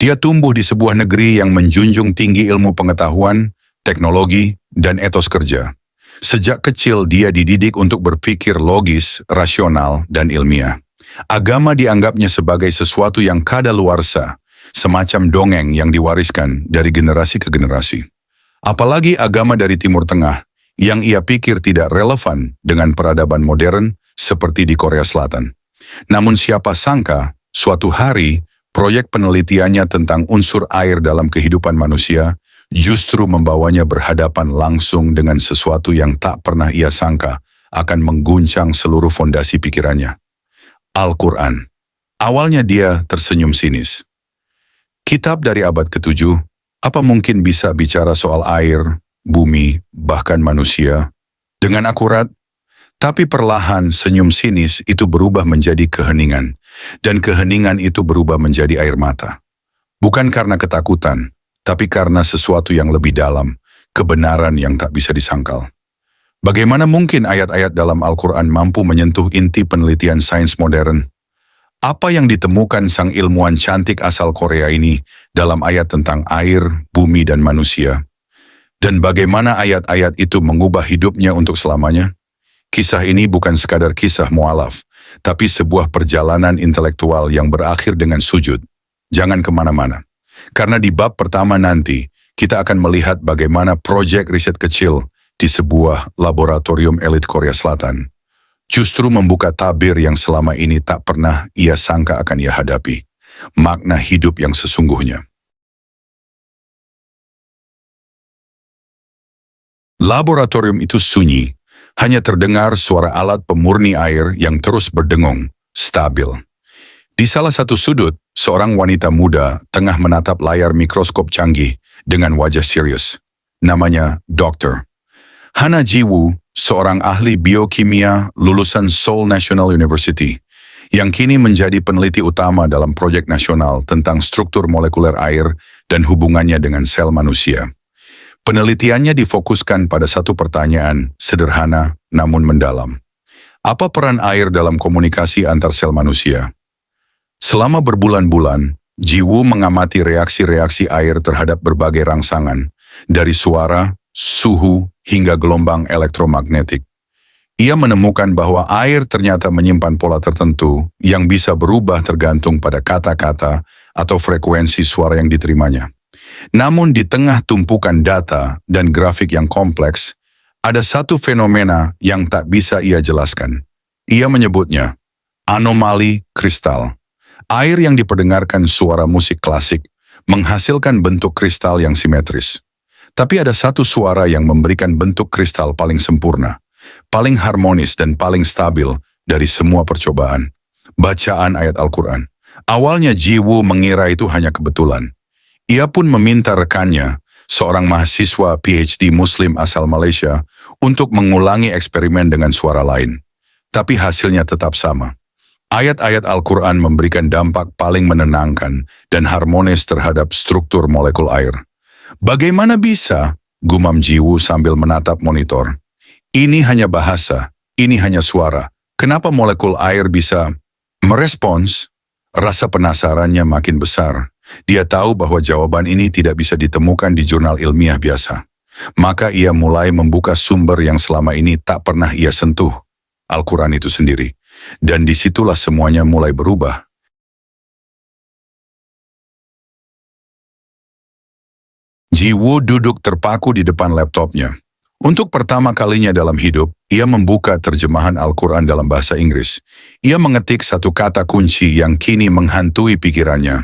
Dia tumbuh di sebuah negeri yang menjunjung tinggi ilmu pengetahuan, teknologi, dan etos kerja. Sejak kecil dia dididik untuk berpikir logis, rasional, dan ilmiah. Agama dianggapnya sebagai sesuatu yang kadaluarsa, semacam dongeng yang diwariskan dari generasi ke generasi. Apalagi agama dari Timur Tengah, yang ia pikir tidak relevan dengan peradaban modern seperti di Korea Selatan. Namun siapa sangka, suatu hari, proyek penelitiannya tentang unsur air dalam kehidupan manusia justru membawanya berhadapan langsung dengan sesuatu yang tak pernah ia sangka akan mengguncang seluruh fondasi pikirannya. Al-Quran. Awalnya dia tersenyum sinis. Kitab dari abad ke-7, apa mungkin bisa bicara soal air, bumi, bahkan manusia dengan akurat? Tapi perlahan senyum sinis itu berubah menjadi keheningan, dan keheningan itu berubah menjadi air mata. Bukan karena ketakutan, tapi karena sesuatu yang lebih dalam, kebenaran yang tak bisa disangkal. Bagaimana mungkin ayat-ayat dalam Al-Quran mampu menyentuh inti penelitian sains modern? Apa yang ditemukan sang ilmuwan cantik asal Korea ini dalam ayat tentang air, bumi, dan manusia? Dan bagaimana ayat-ayat itu mengubah hidupnya untuk selamanya? Kisah ini bukan sekadar kisah mu'alaf, tapi sebuah perjalanan intelektual yang berakhir dengan sujud. Jangan kemana-mana. Karena di bab pertama nanti, kita akan melihat bagaimana proyek riset kecil di sebuah laboratorium elit Korea Selatan justru membuka tabir yang selama ini tak pernah ia sangka akan ia hadapi. Makna hidup yang sesungguhnya. Laboratorium itu sunyi. Hanya terdengar suara alat pemurni air yang terus berdengung, stabil. Di salah satu sudut, seorang wanita muda tengah menatap layar mikroskop canggih dengan wajah serius. Namanya Dr. Hana Ji-woo, seorang ahli biokimia lulusan Seoul National University, yang kini menjadi peneliti utama dalam proyek nasional tentang struktur molekuler air dan hubungannya dengan sel manusia. Penelitiannya difokuskan pada satu pertanyaan, sederhana namun mendalam. Apa peran air dalam komunikasi antar sel manusia? Selama berbulan-bulan, Ji-woo mengamati reaksi-reaksi air terhadap berbagai rangsangan, dari suara, suhu, hingga gelombang elektromagnetik. Ia menemukan bahwa air ternyata menyimpan pola tertentu yang bisa berubah tergantung pada kata-kata atau frekuensi suara yang diterimanya. Namun di tengah tumpukan data dan grafik yang kompleks, ada satu fenomena yang tak bisa ia jelaskan. Ia menyebutnya anomali kristal. Air yang diperdengarkan suara musik klasik menghasilkan bentuk kristal yang simetris. Tapi ada satu suara yang memberikan bentuk kristal paling sempurna, paling harmonis dan paling stabil dari semua percobaan. Bacaan ayat Al-Quran. Awalnya Ji-woo mengira itu hanya kebetulan. Ia pun meminta rekannya, seorang mahasiswa PhD Muslim asal Malaysia, untuk mengulangi eksperimen dengan suara lain. Tapi hasilnya tetap sama. Ayat-ayat Al-Quran memberikan dampak paling menenangkan dan harmonis terhadap struktur molekul air. Bagaimana bisa? Gumam Ji-woo sambil menatap monitor. Ini hanya bahasa, ini hanya suara. Kenapa molekul air bisa merespons? Rasa penasarannya makin besar. Dia tahu bahwa jawaban ini tidak bisa ditemukan di jurnal ilmiah biasa. Maka ia mulai membuka sumber yang selama ini tak pernah ia sentuh, Al-Quran itu sendiri. Dan disitulah semuanya mulai berubah. Ji-woo duduk terpaku di depan laptopnya. Untuk pertama kalinya dalam hidup, ia membuka terjemahan Al-Quran dalam bahasa Inggris. Ia mengetik satu kata kunci yang kini menghantui pikirannya.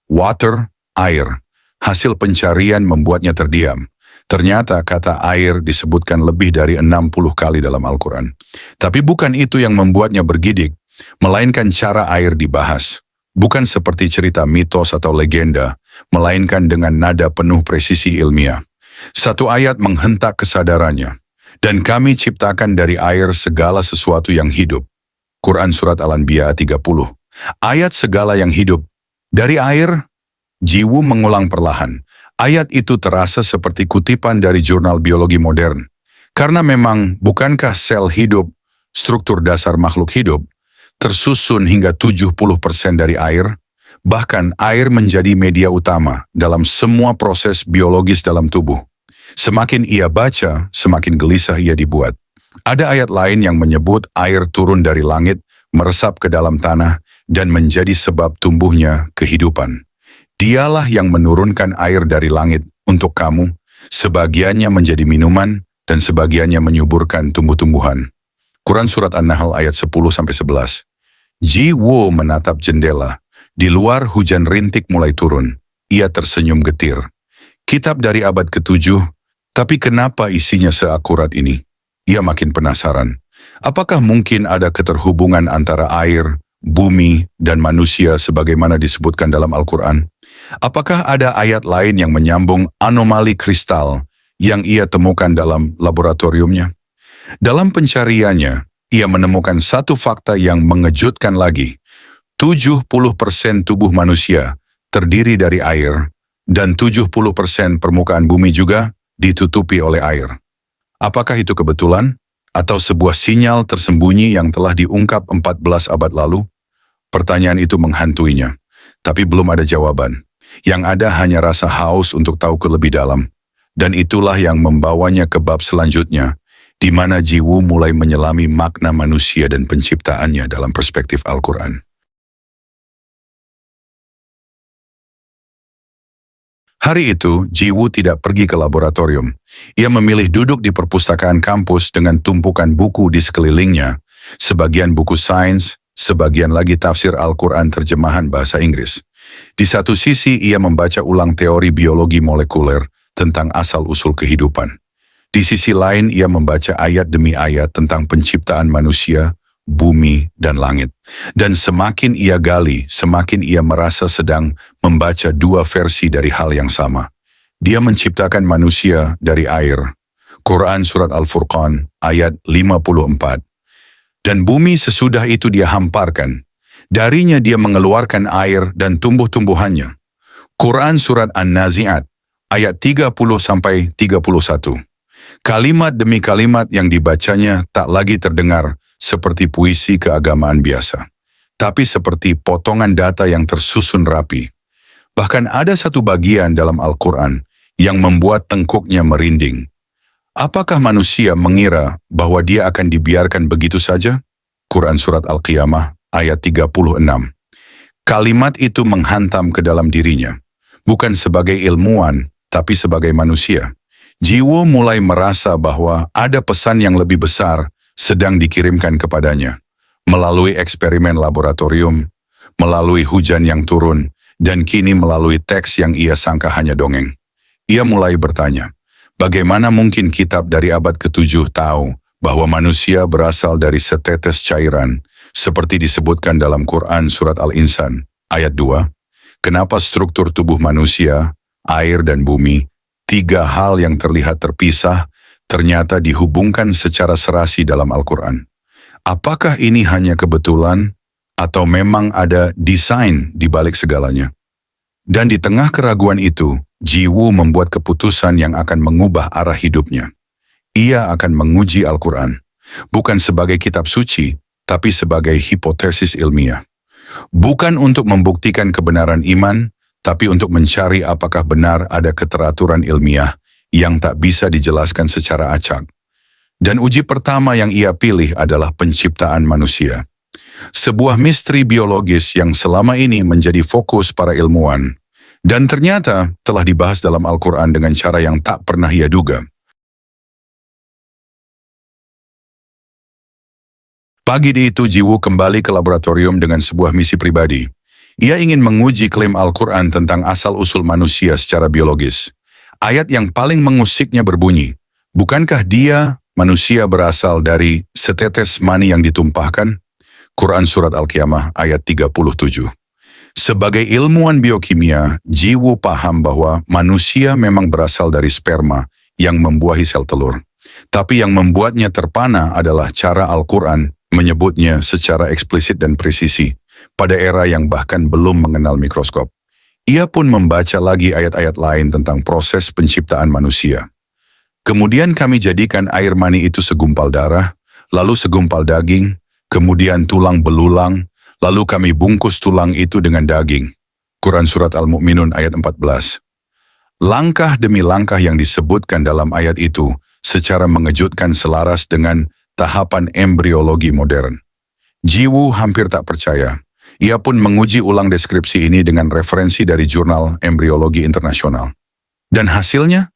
Water, air. Hasil pencarian membuatnya terdiam. Ternyata kata air disebutkan lebih dari 60 kali dalam Al-Quran. Tapi bukan itu yang membuatnya bergidik, melainkan cara air dibahas. Bukan seperti cerita mitos atau legenda, melainkan dengan nada penuh presisi ilmiah. Satu ayat menghentak kesadarannya. Dan kami ciptakan dari air segala sesuatu yang hidup. Quran Surat Al-Anbiya 30. Ayat segala yang hidup. Dari air, Ji-woo mengulang perlahan. Ayat itu terasa seperti kutipan dari jurnal biologi modern. Karena memang bukankah sel hidup, struktur dasar makhluk hidup, tersusun hingga 70% dari air? Bahkan air menjadi media utama dalam semua proses biologis dalam tubuh. Semakin ia baca, semakin gelisah ia dibuat. Ada ayat lain yang menyebut air turun dari langit, meresap ke dalam tanah, dan menjadi sebab tumbuhnya kehidupan. Dialah yang menurunkan air dari langit untuk kamu, sebagiannya menjadi minuman, dan sebagiannya menyuburkan tumbuh-tumbuhan. Quran Surat An-Nahl ayat 10-11. Ji Wo menatap jendela. Di luar hujan rintik mulai turun. Ia tersenyum getir. Kitab dari abad ke-7, tapi kenapa isinya seakurat ini? Ia makin penasaran. Apakah mungkin ada keterhubungan antara air, bumi, dan manusia sebagaimana disebutkan dalam Al-Quran? Apakah ada ayat lain yang menyambung anomali kristal yang ia temukan dalam laboratoriumnya? Dalam pencariannya, ia menemukan satu fakta yang mengejutkan lagi. 70% tubuh manusia terdiri dari air, dan 70% permukaan bumi juga ditutupi oleh air. Apakah itu kebetulan? Atau sebuah sinyal tersembunyi yang telah diungkap 14 abad lalu? Pertanyaan itu menghantuinya, tapi belum ada jawaban. Yang ada hanya rasa haus untuk tahu lebih dalam. Dan itulah yang membawanya ke bab selanjutnya, di mana Ji Wo mulai menyelami makna manusia dan penciptaannya dalam perspektif Al-Quran. Hari itu, Ji Wo tidak pergi ke laboratorium. Ia memilih duduk di perpustakaan kampus dengan tumpukan buku di sekelilingnya, sebagian buku sains, sebagian lagi tafsir Al-Quran terjemahan bahasa Inggris. Di satu sisi, ia membaca ulang teori biologi molekuler tentang asal-usul kehidupan. Di sisi lain, ia membaca ayat demi ayat tentang penciptaan manusia, bumi, dan langit. Dan semakin ia gali, semakin ia merasa sedang membaca dua versi dari hal yang sama. Dia menciptakan manusia dari air. Quran Surat Al-Furqan ayat 54. Dan bumi sesudah itu dia hamparkan. Darinya dia mengeluarkan air dan tumbuh-tumbuhannya. Quran Surat An-Nazi'at ayat 30-31. Kalimat demi kalimat yang dibacanya tak lagi terdengar seperti puisi keagamaan biasa, tapi seperti potongan data yang tersusun rapi. Bahkan ada satu bagian dalam Al-Quran yang membuat tengkuknya merinding. Apakah manusia mengira bahwa dia akan dibiarkan begitu saja? Quran Surat Al-Qiyamah ayat 36. Kalimat itu menghantam ke dalam dirinya, bukan sebagai ilmuwan, tapi sebagai manusia. Ji Wo mulai merasa bahwa ada pesan yang lebih besar sedang dikirimkan kepadanya, melalui eksperimen laboratorium, melalui hujan yang turun, dan kini melalui teks yang ia sangka hanya dongeng. Ia mulai bertanya, bagaimana mungkin kitab dari abad ke-7 tahu bahwa manusia berasal dari setetes cairan, seperti disebutkan dalam Quran Surat Al-Insan, ayat 2, kenapa struktur tubuh manusia, air dan bumi, tiga hal yang terlihat terpisah, ternyata dihubungkan secara serasi dalam Al-Quran. Apakah ini hanya kebetulan, atau memang ada desain di balik segalanya? Dan di tengah keraguan itu, Ji Wo membuat keputusan yang akan mengubah arah hidupnya. Ia akan menguji Al-Quran, bukan sebagai kitab suci, tapi sebagai hipotesis ilmiah. Bukan untuk membuktikan kebenaran iman, tapi untuk mencari apakah benar ada keteraturan ilmiah yang tak bisa dijelaskan secara acak. Dan uji pertama yang ia pilih adalah penciptaan manusia. Sebuah misteri biologis yang selama ini menjadi fokus para ilmuwan, dan ternyata telah dibahas dalam Al-Quran dengan cara yang tak pernah ia duga. Pagi itu Ji Wo kembali ke laboratorium dengan sebuah misi pribadi. Ia ingin menguji klaim Al-Quran tentang asal-usul manusia secara biologis. Ayat yang paling mengusiknya berbunyi, bukankah dia, manusia berasal dari setetes mani yang ditumpahkan? Quran Surat Al-Qiyamah ayat 37. Sebagai ilmuwan biokimia, Ji Wo paham bahwa manusia memang berasal dari sperma yang membuahi sel telur. Tapi yang membuatnya terpana adalah cara Al-Quran menyebutnya secara eksplisit dan presisi, pada era yang bahkan belum mengenal mikroskop. Ia pun membaca lagi ayat-ayat lain tentang proses penciptaan manusia. Kemudian kami jadikan air mani itu segumpal darah, lalu segumpal daging, kemudian tulang belulang, lalu kami bungkus tulang itu dengan daging. Quran Surat Al-Mu'minun ayat 14. Langkah demi langkah yang disebutkan dalam ayat itu secara mengejutkan selaras dengan tahapan embriologi modern. Jiwu hampir tak percaya. Ia pun menguji ulang deskripsi ini dengan referensi dari jurnal embriologi internasional. Dan hasilnya?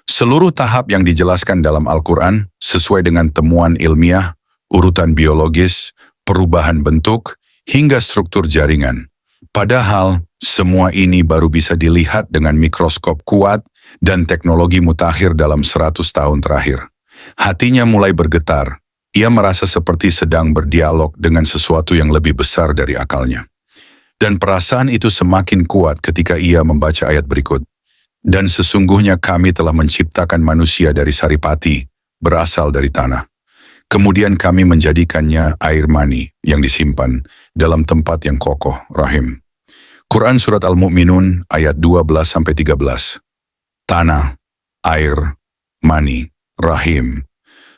Seluruh tahap yang dijelaskan dalam Al-Quran sesuai dengan temuan ilmiah, urutan biologis, perubahan bentuk, hingga struktur jaringan. Padahal, semua ini baru bisa dilihat dengan mikroskop kuat dan teknologi mutakhir dalam 100 tahun terakhir. Hatinya mulai bergetar. Ia merasa seperti sedang berdialog dengan sesuatu yang lebih besar dari akalnya. Dan perasaan itu semakin kuat ketika ia membaca ayat berikut. Dan sesungguhnya kami telah menciptakan manusia dari saripati, berasal dari tanah. Kemudian kami menjadikannya air mani yang disimpan dalam tempat yang kokoh, rahim. Quran Surat Al-Mu'minun ayat 12-13. Tanah, air, mani, rahim.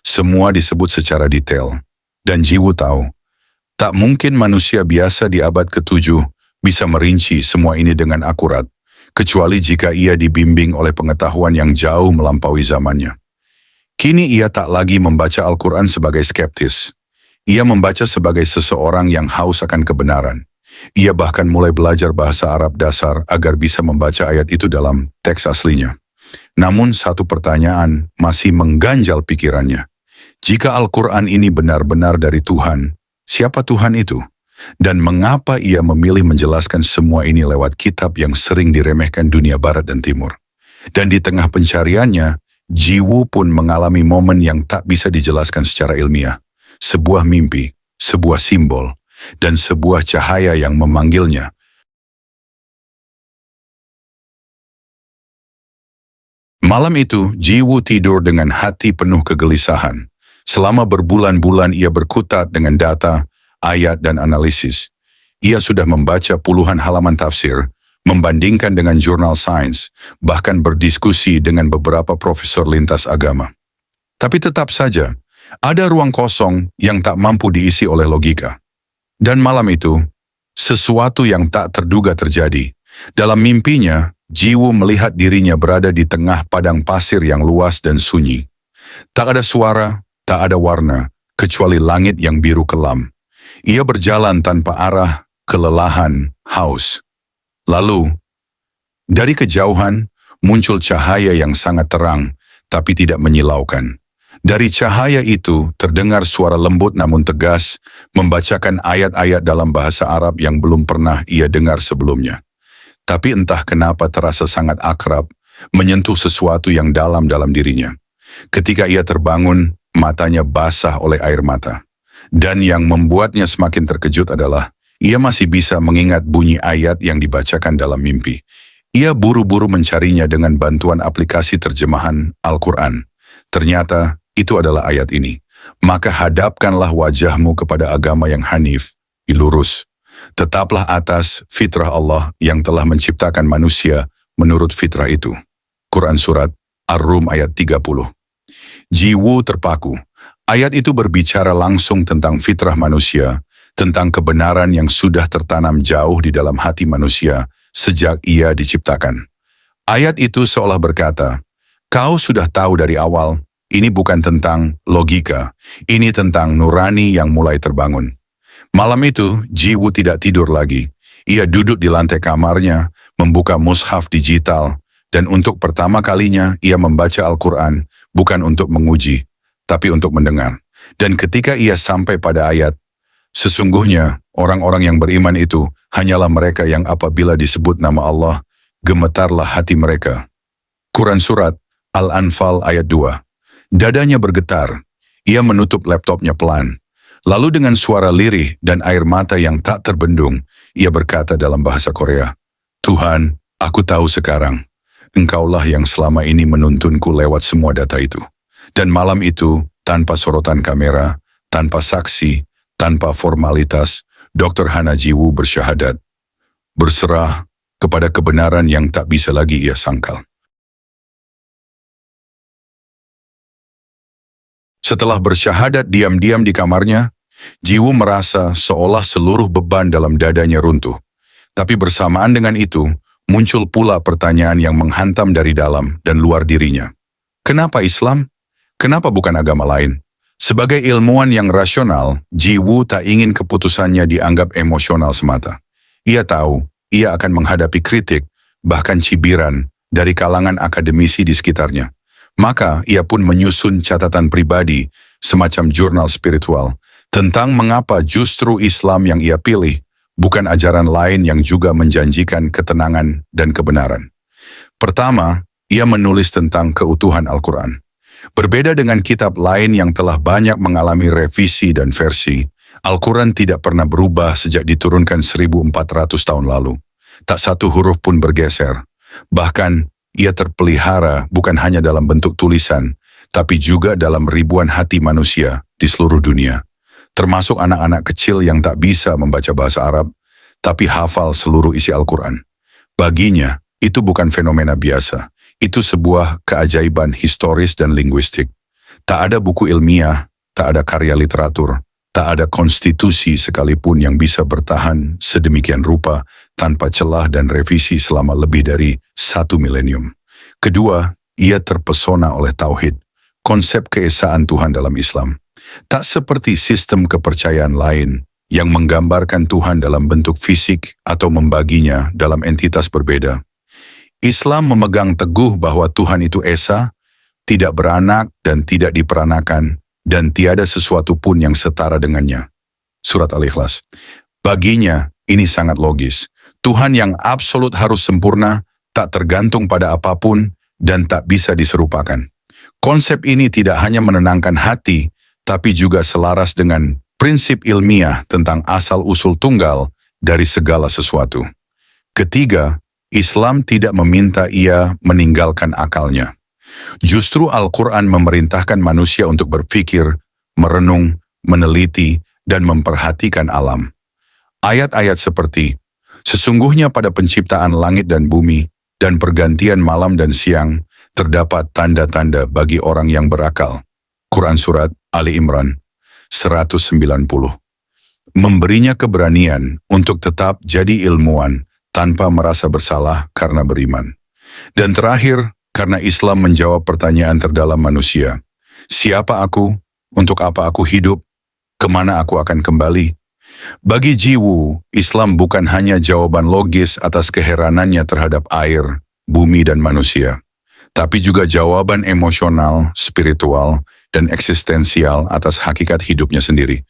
Semua disebut secara detail. Dan Jiwu tahu, tak mungkin manusia biasa di abad ke-7 bisa merinci semua ini dengan akurat, kecuali jika ia dibimbing oleh pengetahuan yang jauh melampaui zamannya. Kini ia tak lagi membaca Al-Quran sebagai skeptis. Ia membaca sebagai seseorang yang haus akan kebenaran. Ia bahkan mulai belajar bahasa Arab dasar agar bisa membaca ayat itu dalam teks aslinya. Namun satu pertanyaan masih mengganjal pikirannya. Jika Al-Quran ini benar-benar dari Tuhan, siapa Tuhan itu? Dan mengapa ia memilih menjelaskan semua ini lewat kitab yang sering diremehkan dunia barat dan timur? Dan di tengah pencariannya, Jiwu pun mengalami momen yang tak bisa dijelaskan secara ilmiah. Sebuah mimpi, sebuah simbol, dan sebuah cahaya yang memanggilnya. Malam itu, Jiwu tidur dengan hati penuh kegelisahan. Selama berbulan-bulan ia berkutat dengan data, ayat dan analisis. Ia sudah membaca puluhan halaman tafsir, membandingkan dengan jurnal sains, bahkan berdiskusi dengan beberapa profesor lintas agama. Tapi tetap saja, ada ruang kosong yang tak mampu diisi oleh logika. Dan malam itu, sesuatu yang tak terduga terjadi. Dalam mimpinya, Jiwu melihat dirinya berada di tengah padang pasir yang luas dan sunyi. Tak ada suara, tak ada warna, kecuali langit yang biru kelam. Ia berjalan tanpa arah, kelelahan, haus. Lalu, dari kejauhan, muncul cahaya yang sangat terang, tapi tidak menyilaukan. Dari cahaya itu, terdengar suara lembut namun tegas, membacakan ayat-ayat dalam bahasa Arab yang belum pernah ia dengar sebelumnya. Tapi entah kenapa terasa sangat akrab, menyentuh sesuatu yang dalam dirinya. Ketika ia terbangun, matanya basah oleh air mata. Dan yang membuatnya semakin terkejut adalah, ia masih bisa mengingat bunyi ayat yang dibacakan dalam mimpi. Ia buru-buru mencarinya dengan bantuan aplikasi terjemahan Al-Quran. Ternyata, itu adalah ayat ini. Maka hadapkanlah wajahmu kepada agama yang hanif, lurus. Tetaplah atas fitrah Allah yang telah menciptakan manusia menurut fitrah itu. Quran Surat Ar-Rum ayat 30. Jiwu terpaku. Ayat itu berbicara langsung tentang fitrah manusia, tentang kebenaran yang sudah tertanam jauh di dalam hati manusia sejak ia diciptakan. Ayat itu seolah berkata, kau sudah tahu dari awal, ini bukan tentang logika, ini tentang nurani yang mulai terbangun. Malam itu, Jiwu tidak tidur lagi. Ia duduk di lantai kamarnya, membuka mushaf digital, dan untuk pertama kalinya ia membaca Al-Quran, bukan untuk menguji, tapi untuk mendengar. Dan ketika ia sampai pada ayat, sesungguhnya orang-orang yang beriman itu hanyalah mereka yang apabila disebut nama Allah, gemetarlah hati mereka. Quran Surat Al-Anfal ayat 2. Dadanya bergetar. Ia menutup laptopnya pelan. Lalu dengan suara lirih dan air mata yang tak terbendung, ia berkata dalam bahasa Korea, Tuhan, aku tahu sekarang, Engkaulah yang selama ini menuntunku lewat semua data itu. Dan malam itu, tanpa sorotan kamera, tanpa saksi, tanpa formalitas, Dr. Hana Jiwu bersyahadat, berserah kepada kebenaran yang tak bisa lagi ia sangkal. Setelah bersyahadat diam-diam di kamarnya, Jiwu merasa seolah seluruh beban dalam dadanya runtuh. Tapi bersamaan dengan itu, muncul pula pertanyaan yang menghantam dari dalam dan luar dirinya. Kenapa Islam? Kenapa bukan agama lain? Sebagai ilmuwan yang rasional, Ji Wu tak ingin keputusannya dianggap emosional semata. Ia tahu, ia akan menghadapi kritik, bahkan cibiran, dari kalangan akademisi di sekitarnya. Maka ia pun menyusun catatan pribadi, semacam jurnal spiritual, tentang mengapa justru Islam yang ia pilih, bukan ajaran lain yang juga menjanjikan ketenangan dan kebenaran. Pertama, ia menulis tentang keutuhan Al-Quran. Berbeda dengan kitab lain yang telah banyak mengalami revisi dan versi, Al-Quran tidak pernah berubah sejak diturunkan 1400 tahun lalu. Tak satu huruf pun bergeser. Bahkan, ia terpelihara bukan hanya dalam bentuk tulisan, tapi juga dalam ribuan hati manusia di seluruh dunia. Termasuk anak-anak kecil yang tak bisa membaca bahasa Arab, tapi hafal seluruh isi Al-Quran. Baginya, itu bukan fenomena biasa. Itu sebuah keajaiban historis dan linguistik. Tak ada buku ilmiah, tak ada karya literatur, tak ada konstitusi sekalipun yang bisa bertahan sedemikian rupa tanpa celah dan revisi selama lebih dari 1 milenium. Kedua, ia terpesona oleh tauhid, konsep keesaan Tuhan dalam Islam. Tak seperti sistem kepercayaan lain yang menggambarkan Tuhan dalam bentuk fisik atau membaginya dalam entitas berbeda. Islam memegang teguh bahwa Tuhan itu esa, tidak beranak dan tidak diperanakan, dan tiada sesuatu pun yang setara dengannya. Surat Al-Ikhlas. Baginya, ini sangat logis. Tuhan yang absolut harus sempurna, tak tergantung pada apapun, dan tak bisa diserupakan. Konsep ini tidak hanya menenangkan hati, tapi juga selaras dengan prinsip ilmiah tentang asal-usul tunggal dari segala sesuatu. Ketiga, Islam tidak meminta ia meninggalkan akalnya. Justru Al-Quran memerintahkan manusia untuk berpikir, merenung, meneliti, dan memperhatikan alam. Ayat-ayat seperti, sesungguhnya pada penciptaan langit dan bumi, dan pergantian malam dan siang, terdapat tanda-tanda bagi orang yang berakal. Quran Surat Ali Imran 190. Memberinya keberanian untuk tetap jadi ilmuwan, tanpa merasa bersalah karena beriman. Dan terakhir, karena Islam menjawab pertanyaan terdalam manusia. Siapa aku? Untuk apa aku hidup? Kemana aku akan kembali? Bagi Ji Wu, Islam bukan hanya jawaban logis atas keheranannya terhadap air, bumi dan manusia, tapi juga jawaban emosional, spiritual, dan eksistensial atas hakikat hidupnya sendiri.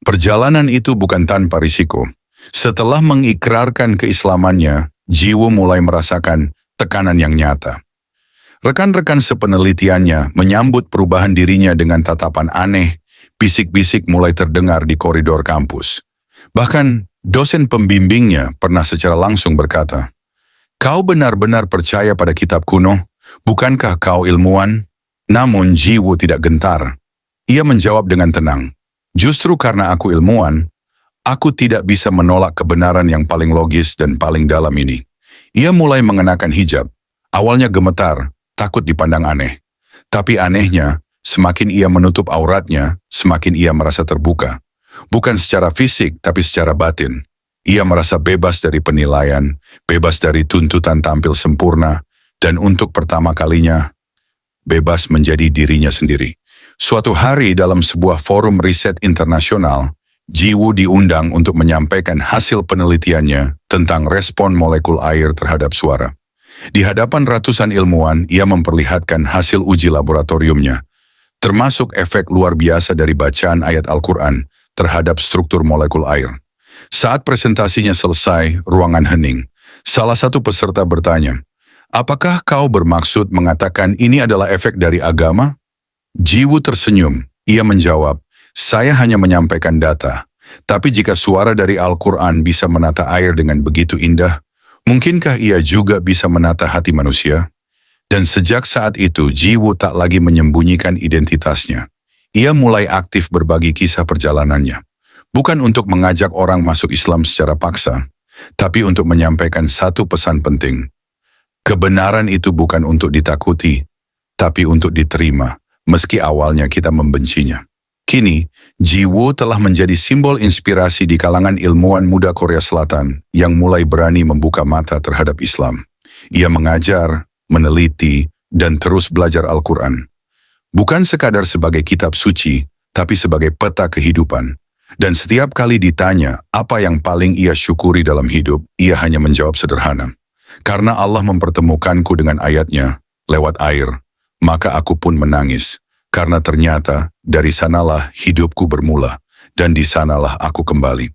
Perjalanan itu bukan tanpa risiko. Setelah mengikrarkan keislamannya, Ji Wu mulai merasakan tekanan yang nyata. Rekan-rekan sepenelitiannya menyambut perubahan dirinya dengan tatapan aneh, bisik-bisik mulai terdengar di koridor kampus. Bahkan, dosen pembimbingnya pernah secara langsung berkata, "Kau benar-benar percaya pada kitab kuno? Bukankah kau ilmuwan?" Namun Ji Wu tidak gentar. Ia menjawab dengan tenang, "Justru karena aku ilmuwan, aku tidak bisa menolak kebenaran yang paling logis dan paling dalam ini." Ia mulai mengenakan hijab. Awalnya gemetar, takut dipandang aneh. Tapi anehnya, semakin ia menutup auratnya, semakin ia merasa terbuka. Bukan secara fisik, tapi secara batin. Ia merasa bebas dari penilaian, bebas dari tuntutan tampil sempurna, dan untuk pertama kalinya, bebas menjadi dirinya sendiri. Suatu hari dalam sebuah forum riset internasional, Ji Wu diundang untuk menyampaikan hasil penelitiannya tentang respon molekul air terhadap suara. Di hadapan ratusan ilmuwan, ia memperlihatkan hasil uji laboratoriumnya, termasuk efek luar biasa dari bacaan ayat Al-Quran terhadap struktur molekul air. Saat presentasinya selesai, ruangan hening. Salah satu peserta bertanya, "Apakah kau bermaksud mengatakan ini adalah efek dari agama?" Ji Wu tersenyum. Ia menjawab, "Saya hanya menyampaikan data. Tapi jika suara dari Al-Quran bisa menata air dengan begitu indah, mungkinkah ia juga bisa menata hati manusia?" Dan sejak saat itu, Ji Wu tak lagi menyembunyikan identitasnya. Ia mulai aktif berbagi kisah perjalanannya. Bukan untuk mengajak orang masuk Islam secara paksa, tapi untuk menyampaikan satu pesan penting. Kebenaran itu bukan untuk ditakuti, tapi untuk diterima, meski awalnya kita membencinya. Kini, Ji Woo telah menjadi simbol inspirasi di kalangan ilmuwan muda Korea Selatan yang mulai berani membuka mata terhadap Islam. Ia mengajar, meneliti, dan terus belajar Al-Quran. Bukan sekadar sebagai kitab suci, tapi sebagai peta kehidupan. Dan setiap kali ditanya apa yang paling ia syukuri dalam hidup, ia hanya menjawab sederhana. Karena Allah mempertemukanku dengan ayatnya, lewat air, maka aku pun menangis. Karena ternyata dari sanalah hidupku bermula, dan di sanalah aku kembali.